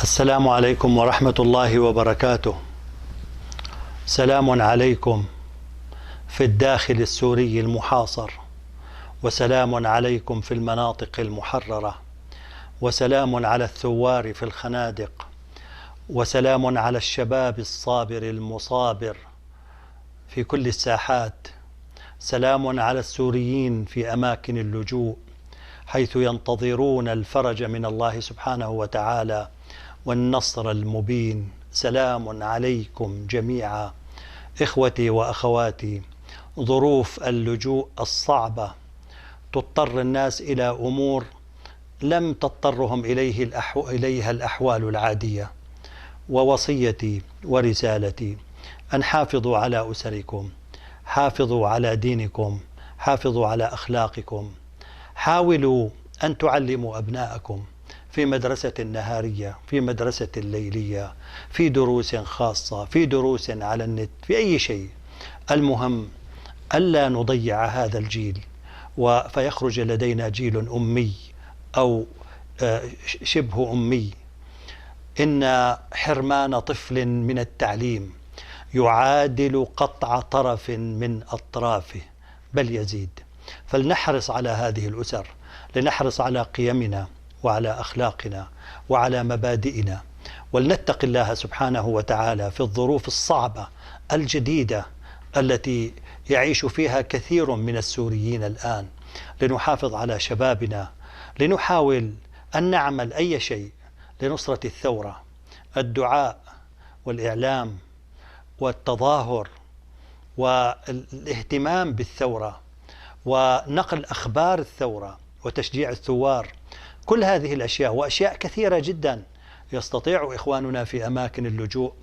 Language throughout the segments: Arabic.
السلام عليكم ورحمة الله وبركاته. سلام عليكم في الداخل السوري المحاصر، وسلام عليكم في المناطق المحررة، وسلام على الثوار في الخنادق، وسلام على الشباب الصابر المصابر في كل الساحات. سلام على السوريين في أماكن اللجوء حيث ينتظرون الفرج من الله سبحانه وتعالى والنصر المبين. سلام عليكم جميعا إخوتي وأخواتي. ظروف اللجوء الصعبة تضطر الناس إلى أمور لم تضطرهم إليها الأحوال العادية، ووصيتي ورسالتي أن حافظوا على أسركم، حافظوا على دينكم، حافظوا على أخلاقكم. حاولوا أن تعلموا أبناءكم في مدرسة نهارية، في مدرسة ليلية، في دروس خاصة، في دروس على النت، في أي شيء. المهم ألا نضيع هذا الجيل فيخرج لدينا جيل أمي أو شبه أمي. إن حرمان طفل من التعليم يعادل قطع طرف من أطرافه بل يزيد. فلنحرص على هذه الأسر، لنحرص على قيمنا وعلى أخلاقنا وعلى مبادئنا، ولنتق الله سبحانه وتعالى في الظروف الصعبة الجديدة التي يعيش فيها كثير من السوريين الآن. لنحافظ على شبابنا، لنحاول أن نعمل أي شيء لنصرة الثورة. الدعاء والإعلام والتظاهر والاهتمام بالثورة ونقل أخبار الثورة وتشجيع الثوار، كل هذه الأشياء وأشياء كثيرة جدا يستطيع إخواننا في أماكن اللجوء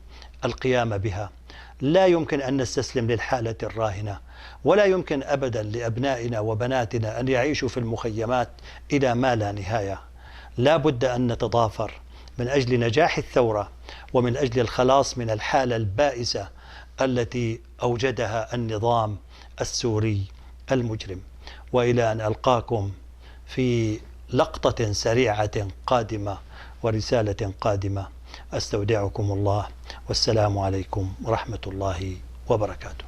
القيام بها. لا يمكن أن نستسلم للحالة الراهنة، ولا يمكن أبدا لأبنائنا وبناتنا أن يعيشوا في المخيمات إلى ما لا نهاية. لا بد أن نتضافر من أجل نجاح الثورة ومن أجل الخلاص من الحالة البائسة التي أوجدها النظام السوري المجرم. وإلى أن ألقاكم في لقطة سريعة قادمة ورسالة قادمة، أستودعكم الله، والسلام عليكم ورحمة الله وبركاته.